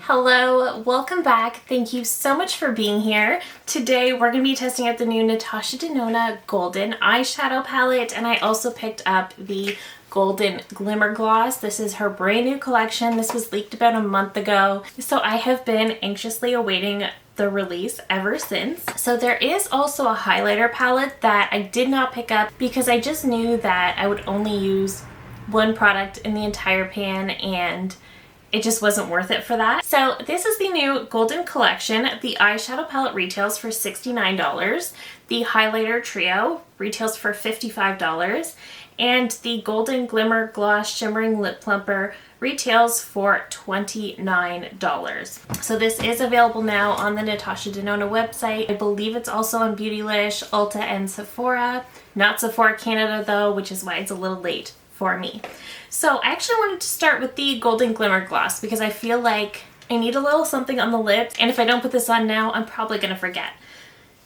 Hello, welcome back. Thank you so much for being here. Today we're going to be testing out the new NATASHA DENONA Golden Eyeshadow Palette, and I also picked up the Golden Glimmer Gloss. This is her brand new collection. This was leaked about a month ago, so I have been anxiously awaiting the release ever since. So there is also a highlighter palette that I did not pick up because I just knew that I would only use one product in the entire pan and it just wasn't worth it for that. So this is the new Golden Collection. The eyeshadow palette retails for $69. The highlighter trio retails for $55. And the Golden Glimmer Gloss Shimmering Lip Plumper retails for $29. So this is available now on the NATASHA DENONA website. I believe it's also on Beautylish, Ulta, and Sephora. Not Sephora Canada though, which is why it's a little late for me. So I actually wanted to start with the Golden Glimmer Gloss because I feel like I need a little something on the lips, and if I don't put this on now, I'm probably gonna forget.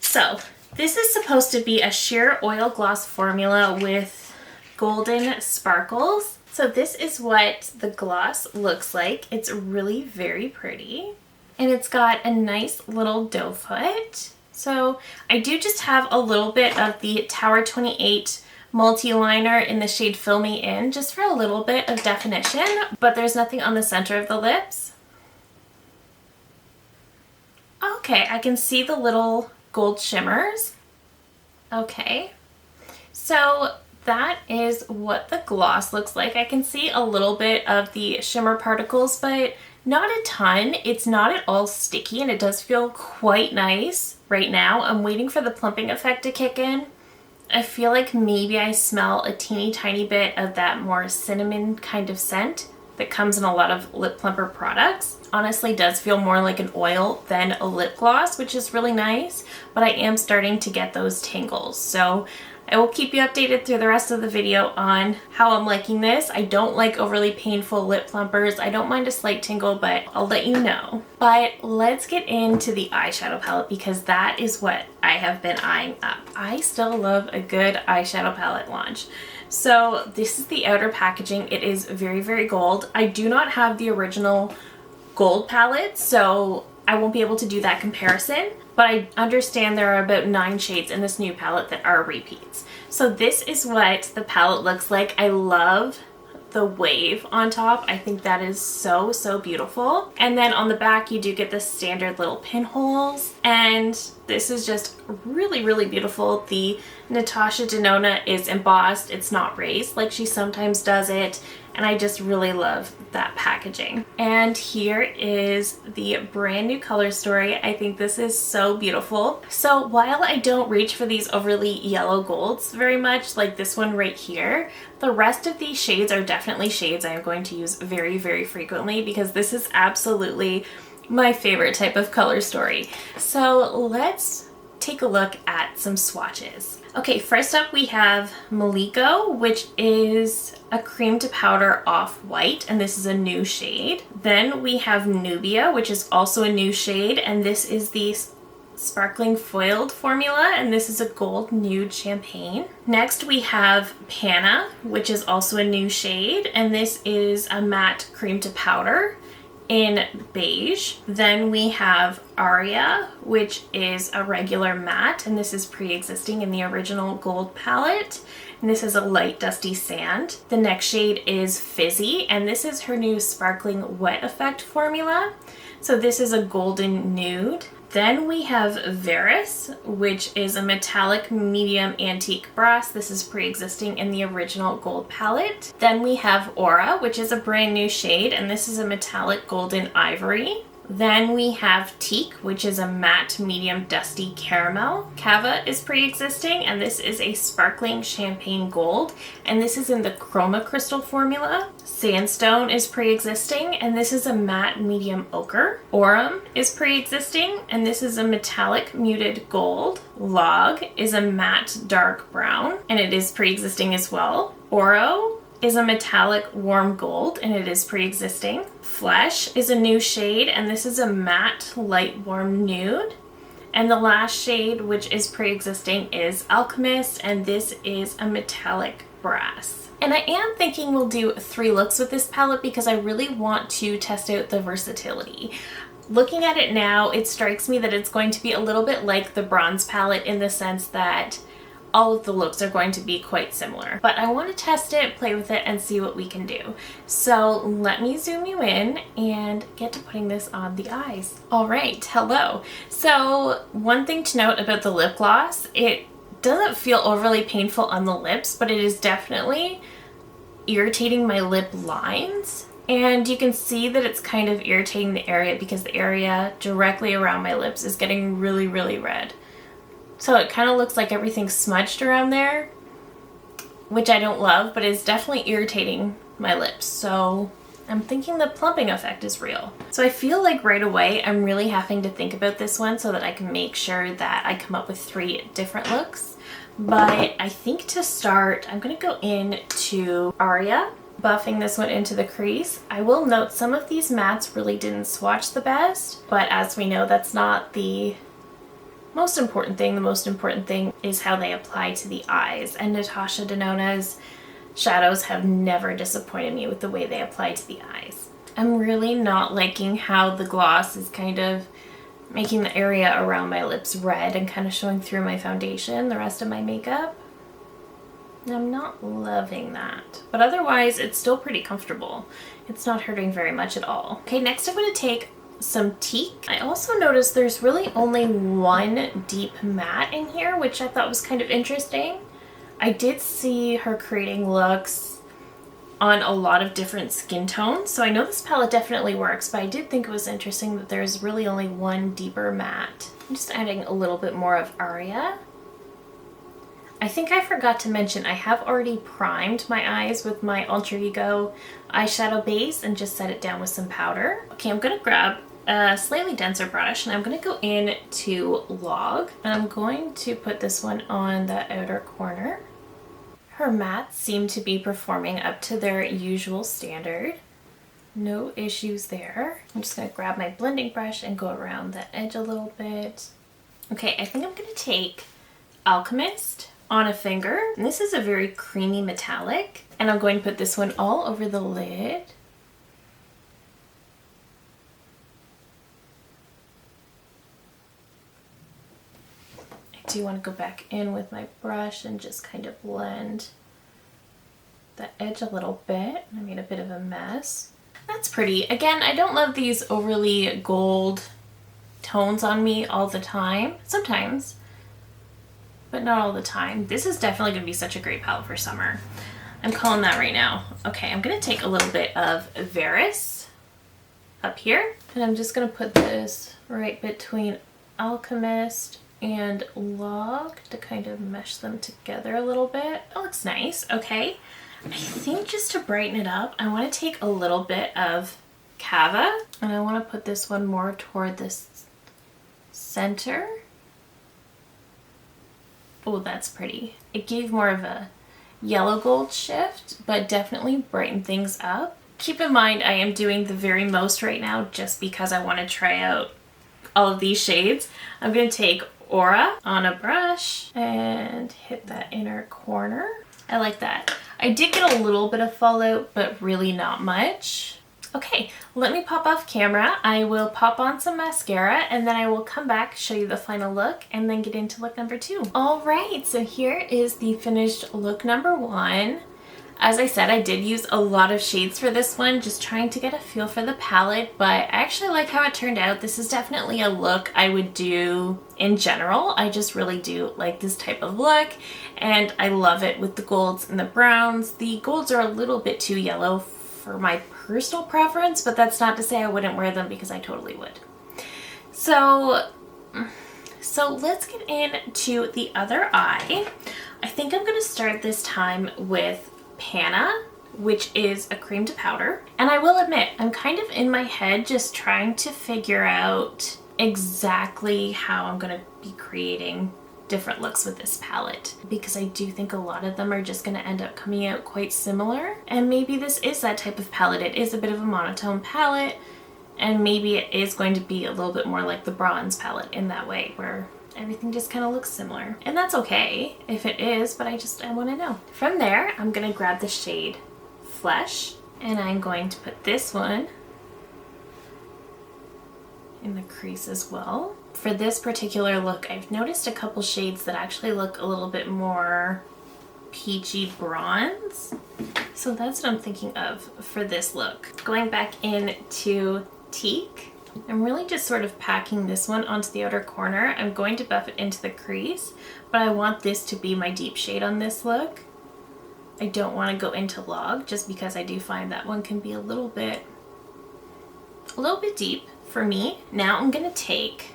So this is supposed to be a sheer oil gloss formula with golden sparkles. So this is what the gloss looks like. It's really very pretty, and it's got a nice little doe foot. So I do just have a little bit of the Tower 28 multi-liner in the shade Fill Me In, just for a little bit of definition, but there's nothing on the center of the lips. Okay, I can see the little gold shimmers. Okay, so that is what the gloss looks like. I can see a little bit of the shimmer particles, but not a ton. It's not at all sticky, and it does feel quite nice right now. I'm waiting for the plumping effect to kick in. I feel like maybe I smell a teeny tiny bit of that more cinnamon kind of scent that comes in a lot of lip plumper products. Honestly, does feel more like an oil than a lip gloss, which is really nice, but I am starting to get those tingles. So I will keep you updated through the rest of the video on how I'm liking this. I don't like overly painful lip plumpers. I don't mind a slight tingle, but I'll let you know. But let's get into the eyeshadow palette because that is what I have been eyeing up. I still love a good eyeshadow palette launch. So this is the outer packaging. It is very, very gold. I do not have the original gold palette, so I won't be able to do that comparison, but I understand there are about 9 shades in this new palette that are repeats. So this is what the palette looks like. I love the wave on top. I think that is so, so beautiful. And then on the back, you do get the standard little pinholes. And this is just really, really beautiful. The NATASHA DENONA is embossed. It's not raised like she sometimes does it. And I just really love that packaging. And here is the brand new color story. I think this is so beautiful. So while I don't reach for these overly yellow golds very much, like this one right here, the rest of these shades are definitely shades I am going to use very, very frequently because this is absolutely my favorite type of color story. So let's take a look at some swatches. Okay, first up we have Maliko, which is a cream to powder off-white, and this is a new shade. Then we have Nubia, which is also a new shade, and this is the sparkling foiled formula, and this is a gold nude champagne. Next we have Panna, which is also a new shade, and this is a matte cream to powder in beige. Then we have Aria, which is a regular matte, and this is pre-existing in the original gold palette. And this is a light dusty sand. The next shade is Fizzy, and this is her new sparkling wet effect formula. So this is a golden nude. Then we have Varus, which is a metallic medium antique brass. This is pre-existing in the original gold palette. Then we have Aura, which is a brand new shade, and this is a metallic golden ivory. Then we have Teak, which is a matte medium dusty caramel. Cava is pre-existing, and this is a sparkling champagne gold, and this is in the Chroma Crystal formula. Sandstone is pre-existing, and this is a matte medium ochre. Aurum is pre-existing, and this is a metallic muted gold. Log is a matte dark brown, and it is pre-existing as well. Oro is a metallic warm gold, and it is pre-existing. Flesh is a new shade, and this is a matte light warm nude. And the last shade, which is pre-existing, is Alchemist, and this is a metallic brass. And I am thinking we'll do 3 looks with this palette because I really want to test out the versatility. Looking at it now, it strikes me that it's going to be a little bit like the bronze palette in the sense that all of the looks are going to be quite similar. But I want to test it, play with it, and see what we can do. So let me zoom you in and get to putting this on the eyes. All right, hello. So one thing to note about the lip gloss, it doesn't feel overly painful on the lips, but it is definitely irritating my lip lines. And you can see that it's kind of irritating the area because the area directly around my lips is getting really, really red. So it kind of looks like everything's smudged around there, which I don't love, but it's definitely irritating my lips. So I'm thinking the plumping effect is real. So I feel like right away I'm really having to think about this one so that I can make sure that I come up with 3 different looks. But I think to start, I'm going to go into Aria, buffing this one into the crease. I will note some of these mattes really didn't swatch the best, but as we know, that's not the most important thing. The most important thing is how they apply to the eyes, and NATASHA Denona's shadows have never disappointed me with the way they apply to the eyes. I'm really not liking how the gloss is kind of making the area around my lips red and kind of showing through my foundation, the rest of my makeup. I'm not loving that, but otherwise it's still pretty comfortable. It's not hurting very much at all. Okay, next I'm going to take some teak. I also noticed there's really only 1 deep matte in here, which I thought was kind of interesting. I did see her creating looks on a lot of different skin tones, so I know this palette definitely works, but I did think it was interesting that there's really only 1 deeper matte. I'm just adding a little bit more of Aria. I think I forgot to mention I have already primed my eyes with my Alter Ego eyeshadow base and just set it down with some powder. Okay, I'm going to grab a slightly denser brush and I'm going to go in to Log, and I'm going to put this one on the outer corner. Her mattes seem to be performing up to their usual standard. No issues there. I'm just going to grab my blending brush and go around the edge a little bit. Okay, I think I'm going to take Alchemist on a finger. And this is a very creamy metallic, and I'm going to put this one all over the lid. I do want to go back in with my brush and just kind of blend the edge a little bit. I made a bit of a mess. That's pretty. Again, I don't love these overly gold tones on me all the time. Sometimes, but not all the time. This is definitely going to be such a great palette for summer. I'm calling that right now. Okay, I'm going to take a little bit of Varus up here, and I'm just going to put this right between Alchemist and Log to kind of mesh them together a little bit. That looks nice. Okay, I think just to brighten it up, I want to take a little bit of Cava, and I want to put this one more toward this center. Oh, that's pretty. It gave more of a yellow gold shift, but definitely brightened things up. Keep in mind, I am doing the very most right now just because I want to try out all of these shades. I'm going to take Aura on a brush and hit that inner corner. I like that. I did get a little bit of fallout, but really not much. Okay, let me pop off camera. I will pop on some mascara and then I will come back, show you the final look, and then get into look number 2. All right, so here is the finished look number 1. As I said, I did use a lot of shades for this one, just trying to get a feel for the palette, but I actually like how it turned out. This is definitely a look I would do in general. I just really do like this type of look, and I love it with the golds and the browns. The golds are a little bit too yellow for my personal preference, but that's not to say I wouldn't wear them, because I totally would. So let's get into the other eye. I think I'm going to start this time with Panna, which is a cream to powder. And I will admit, I'm kind of in my head just trying to figure out exactly how I'm going to be creating different looks with this palette, because I do think a lot of them are just going to end up coming out quite similar. And maybe this is that type of palette. It is a bit of a monotone palette, and maybe it is going to be a little bit more like the bronze palette in that way, where Everything just kind of looks similar. And that's okay if it is, but I want to know. From there, I'm going to grab the shade Flesh, and I'm going to put this one in the crease as well. For this particular look, I've noticed a couple shades that actually look a little bit more peachy bronze. So that's what I'm thinking of for this look. Going back into Teak, I'm really just sort of packing this one onto the outer corner. I'm going to buff it into the crease, but I want this to be my deep shade on this look. I don't want to go into Log just because I do find that one can be a little bit deep for me. Now I'm going to take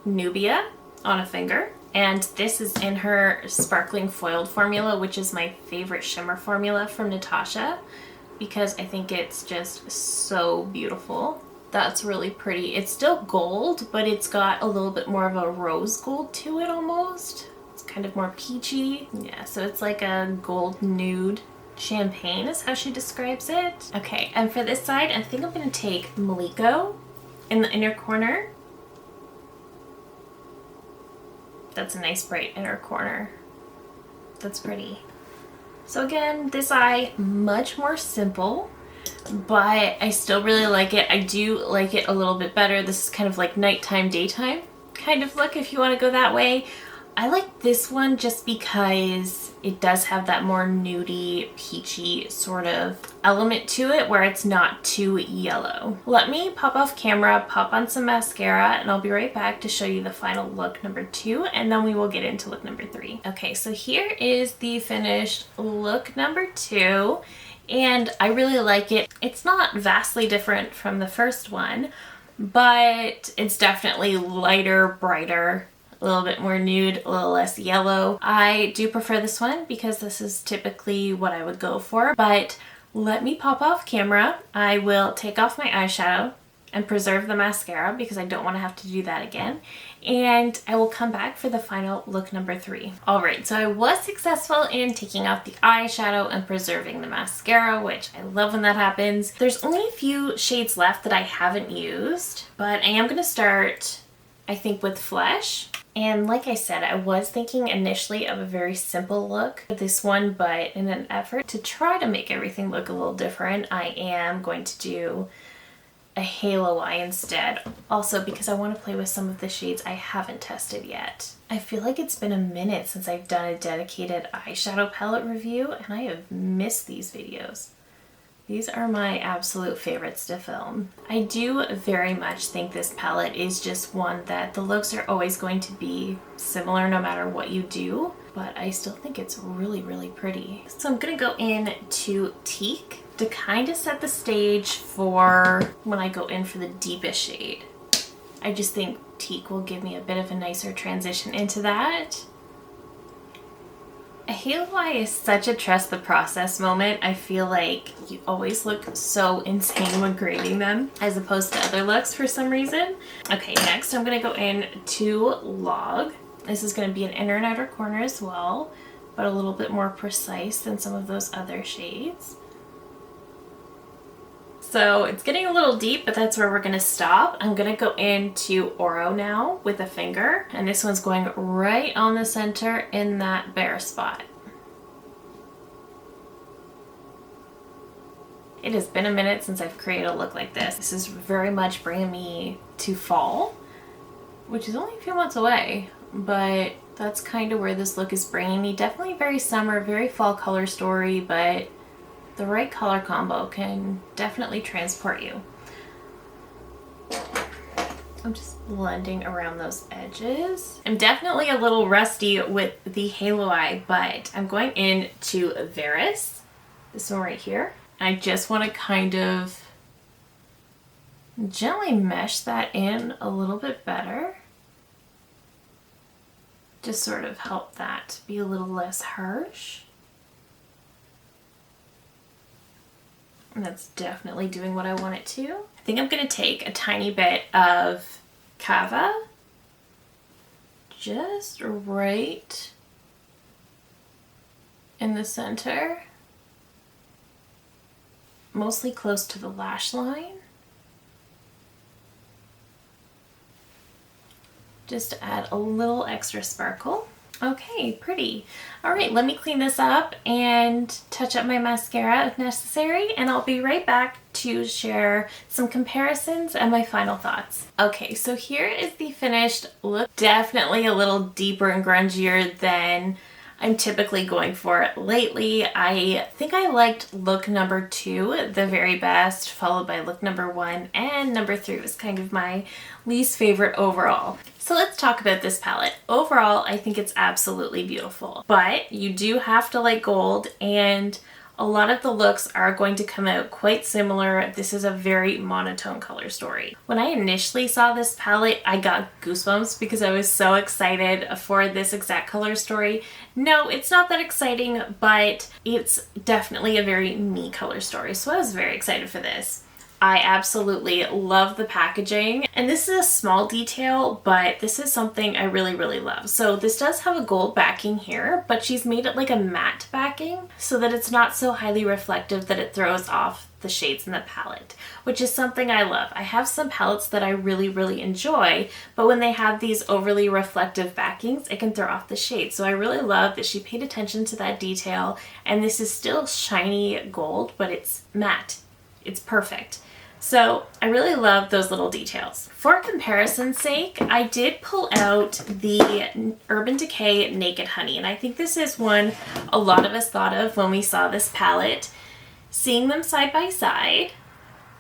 Nubia on a finger, and this is in her Sparkling Foiled formula, which is my favorite shimmer formula from Natasha because I think it's just so beautiful. That's really pretty. It's still gold, but it's got a little bit more of a rose gold to it almost. It's kind of more peachy. Yeah, so it's like a gold nude champagne is how she describes it. Okay, and for this side, I think I'm going to take Maliko in the inner corner. That's a nice bright inner corner. That's pretty. So again, this eye, much more simple, but I still really like it. I do like it a little bit better. This is kind of like nighttime, daytime kind of look if you want to go that way. I like this one just because it does have that more nudie, peachy sort of element to it where it's not too yellow. Let me pop off camera, pop on some mascara, and I'll be right back to show you the final look number 2, and then we will get into look number 3. Okay, so here is the finished look number 2, and I really like it. It's not vastly different from the first one, but it's definitely lighter, brighter, a little bit more nude, a little less yellow. I do prefer this one because this is typically what I would go for, but let me pop off camera. I will take off my eyeshadow and preserve the mascara because I don't want to have to do that again, and I will come back for the final look number 3. Alright, so I was successful in taking off the eyeshadow and preserving the mascara, which I love when that happens. There's only a few shades left that I haven't used, but I am going to start, I think, with Flesh. And like I said, I was thinking initially of a very simple look for this one, but in an effort to try to make everything look a little different, I am going to do a halo eye instead. Also because I want to play with some of the shades I haven't tested yet. I feel like it's been a minute since I've done a dedicated eyeshadow palette review, and I have missed these videos. These are my absolute favorites to film. I do very much think this palette is just one that the looks are always going to be similar no matter what you do, but I still think it's really, really pretty. So I'm gonna go in to Teak to kind of set the stage for when I go in for the deepest shade. I just think Teak will give me a bit of a nicer transition into that. A halo eye is such a trust the process moment. I feel like you always look so insane when grading them as opposed to other looks for some reason. Okay, next I'm going to go in to Log. This is going to be an inner and outer corner as well, but a little bit more precise than some of those other shades. So it's getting a little deep, but that's where we're going to stop. I'm going to go into Oro now with a finger, and this one's going right on the center in that bare spot. It has been a minute since I've created a look like this. This is very much bringing me to fall, which is only a few months away, but that's kind of where this look is bringing me. Definitely very summer, very fall color story, but the right color combo can definitely transport you. I'm just blending around those edges. I'm definitely a little rusty with the halo eye, but I'm going into Varus, this one right here. I just want to kind of gently mesh that in a little bit better. Just sort of help that be a little less harsh. And that's definitely doing what I want it to. I think I'm going to take a tiny bit of Kava, just right in the center, mostly close to the lash line. just to add a little extra sparkle. Okay, pretty. All right, let me clean this up and touch up my mascara if necessary, and I'll be right back to share some comparisons and my final thoughts. Okay, so here is the finished look. Definitely a little deeper and grungier than I'm typically going for lately. I think I liked look number 2 the very best, followed by look number 1, and number 3 was kind of my least favorite overall. So let's talk about this palette. Overall, I think it's absolutely beautiful, but you do have to like gold, and a lot of the looks are going to come out quite similar. This is a very monotone color story. When I initially saw this palette, I got goosebumps because I was so excited for this exact color story. No, it's not that exciting, but it's definitely a very me color story, so I was very excited for this. I absolutely love the packaging, and this is a small detail, but this is something I really, really love. So this does have a gold backing here, but she's made it like a matte backing so that it's not so highly reflective that it throws off the shades in the palette, which is something I love. I have some palettes that I really, really enjoy, but when they have these overly reflective backings, it can throw off the shade. So I really love that she paid attention to that detail, and this is still shiny gold, but it's matte. It's perfect. So I really love those little details. For comparison's sake, I did pull out the Urban Decay Naked Honey, and I think this is one a lot of us thought of when we saw this palette. Seeing them side by side,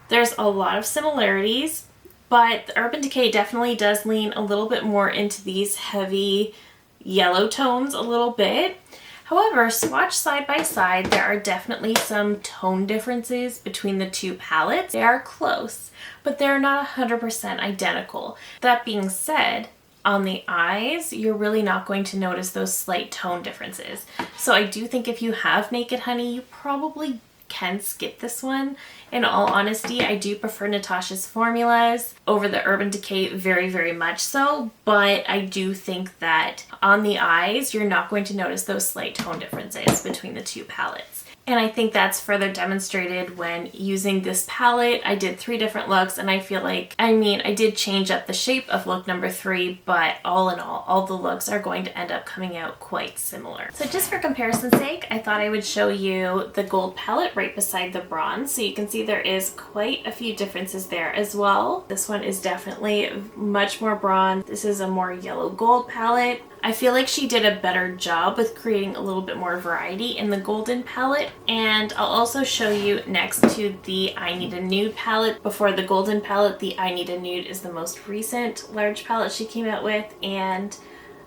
there's a lot of similarities, but the Urban Decay definitely does lean a little bit more into these heavy yellow tones a little bit. However, swatched side by side, there are definitely some tone differences between the two palettes. They are close, but they're not 100% identical. That being said, on the eyes, you're really not going to notice those slight tone differences. So I do think if you have Naked Honey, you probably can skip this one. In all honesty, I do prefer NATASHA's formulas over the Urban Decay very, very much so, but I do think that on the eyes, you're not going to notice those slight tone differences between the two palettes. And I think that's further demonstrated when using this palette. I did 3 different looks, and I feel like, I did change up the shape of look number 3, but all in all the looks are going to end up coming out quite similar. So just for comparison's sake, I thought I would show you the gold palette right beside the bronze, so you can see there is quite a few differences there as well. This one is definitely much more bronze. This is a more yellow gold palette. I feel like she did a better job with creating a little bit more variety in the golden palette, and I'll also show you next to the I Need a Nude palette. Before the golden palette, the I Need a Nude is the most recent large palette she came out with, and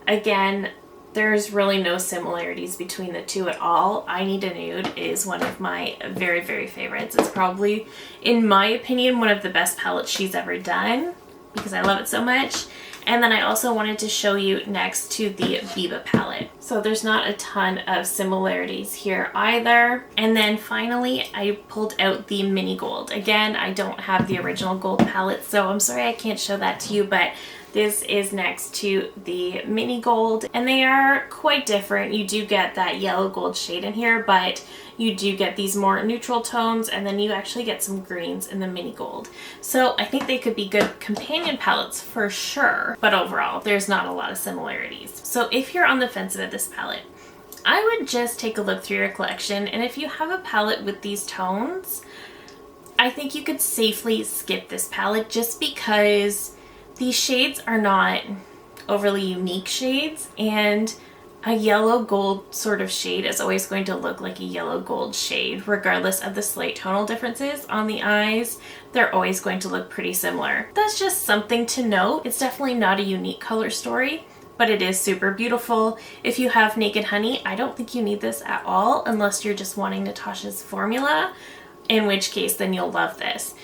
again, there's really no similarities between the two at all. I Need a Nude is one of my very, very favorites. It's probably, in my opinion, one of the best palettes she's ever done because I love it so much. And then I also wanted to show you next to the Biba palette. So there's not a ton of similarities here either. And then finally, I pulled out the mini gold. Again, I don't have the original gold palette, so I'm sorry I can't show that to you, but this is next to the mini gold, and they are quite different. You do get that yellow gold shade in here, but you do get these more neutral tones, and then you actually get some greens in the mini gold. So I think they could be good companion palettes for sure, but overall, there's not a lot of similarities. So if you're on the fence about this palette, I would just take a look through your collection, and if you have a palette with these tones, I think you could safely skip this palette just because these shades are not overly unique shades, and a yellow gold sort of shade is always going to look like a yellow gold shade regardless of the slight tonal differences on the eyes. They're always going to look pretty similar. That's just something to note. It's definitely not a unique color story, but it is super beautiful. If you have Naked Honey, I don't think you need this at all unless you're just wanting NATASHA's formula, in which case then you'll love this.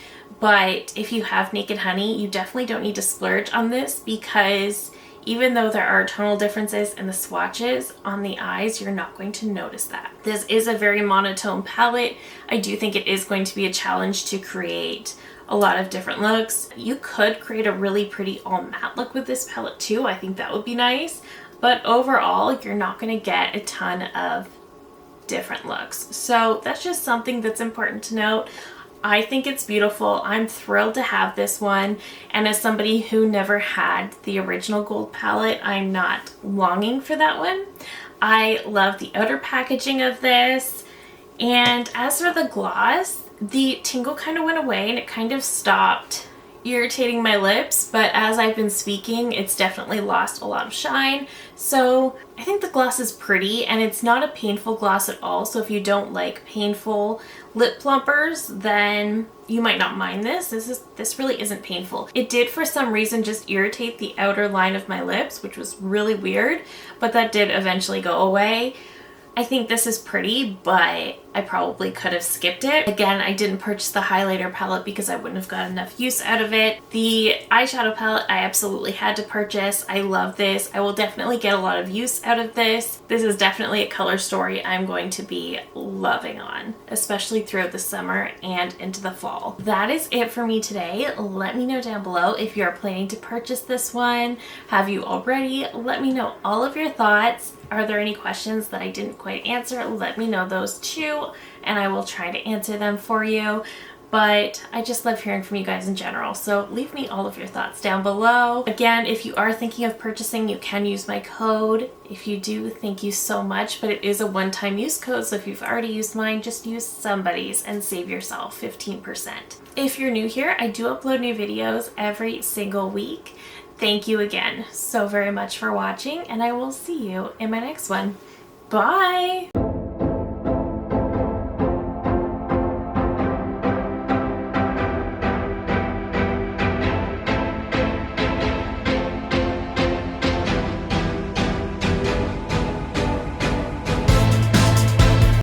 But if you have Naked Honey, you definitely don't need to splurge on this because even though there are tonal differences in the swatches on the eyes, you're not going to notice that. This is a very monotone palette. I do think it is going to be a challenge to create a lot of different looks. You could create a really pretty all matte look with this palette too. I think that would be nice. But overall, you're not going to get a ton of different looks. So that's just something that's important to note. I think it's beautiful. I'm thrilled to have this one. And as somebody who never had the original gold palette, I'm not longing for that one. I love the outer packaging of this. And as for the gloss, the tingle kind of went away and it kind of stopped irritating my lips, but as I've been speaking, it's definitely lost a lot of shine. So I think the gloss is pretty and it's not a painful gloss at all. So if you don't like painful lip plumpers, then you might not mind this. This really isn't painful. It did for some reason just irritate the outer line of my lips, which was really weird, but that did eventually go away. I think this is pretty, but I probably could have skipped it. Again, I didn't purchase the highlighter palette because I wouldn't have got enough use out of it. The eyeshadow palette I absolutely had to purchase. I love this. I will definitely get a lot of use out of this. This is definitely a color story I'm going to be loving on, especially throughout the summer and into the fall. That is it for me today. Let me know down below if you're planning to purchase this one. Have you already? Let me know all of your thoughts. Are there any questions that I didn't quite answer? Let me know those too, and I will try to answer them for you. But I just love hearing from you guys in general, so leave me all of your thoughts down below. Again, if you are thinking of purchasing, you can use my code. If you do, thank you so much, but it is a one-time use code, so if you've already used mine, just use somebody's and save yourself 15%. If you're new here, I do upload new videos every single week. Thank you again so very much for watching, and I will see you in my next one. Bye!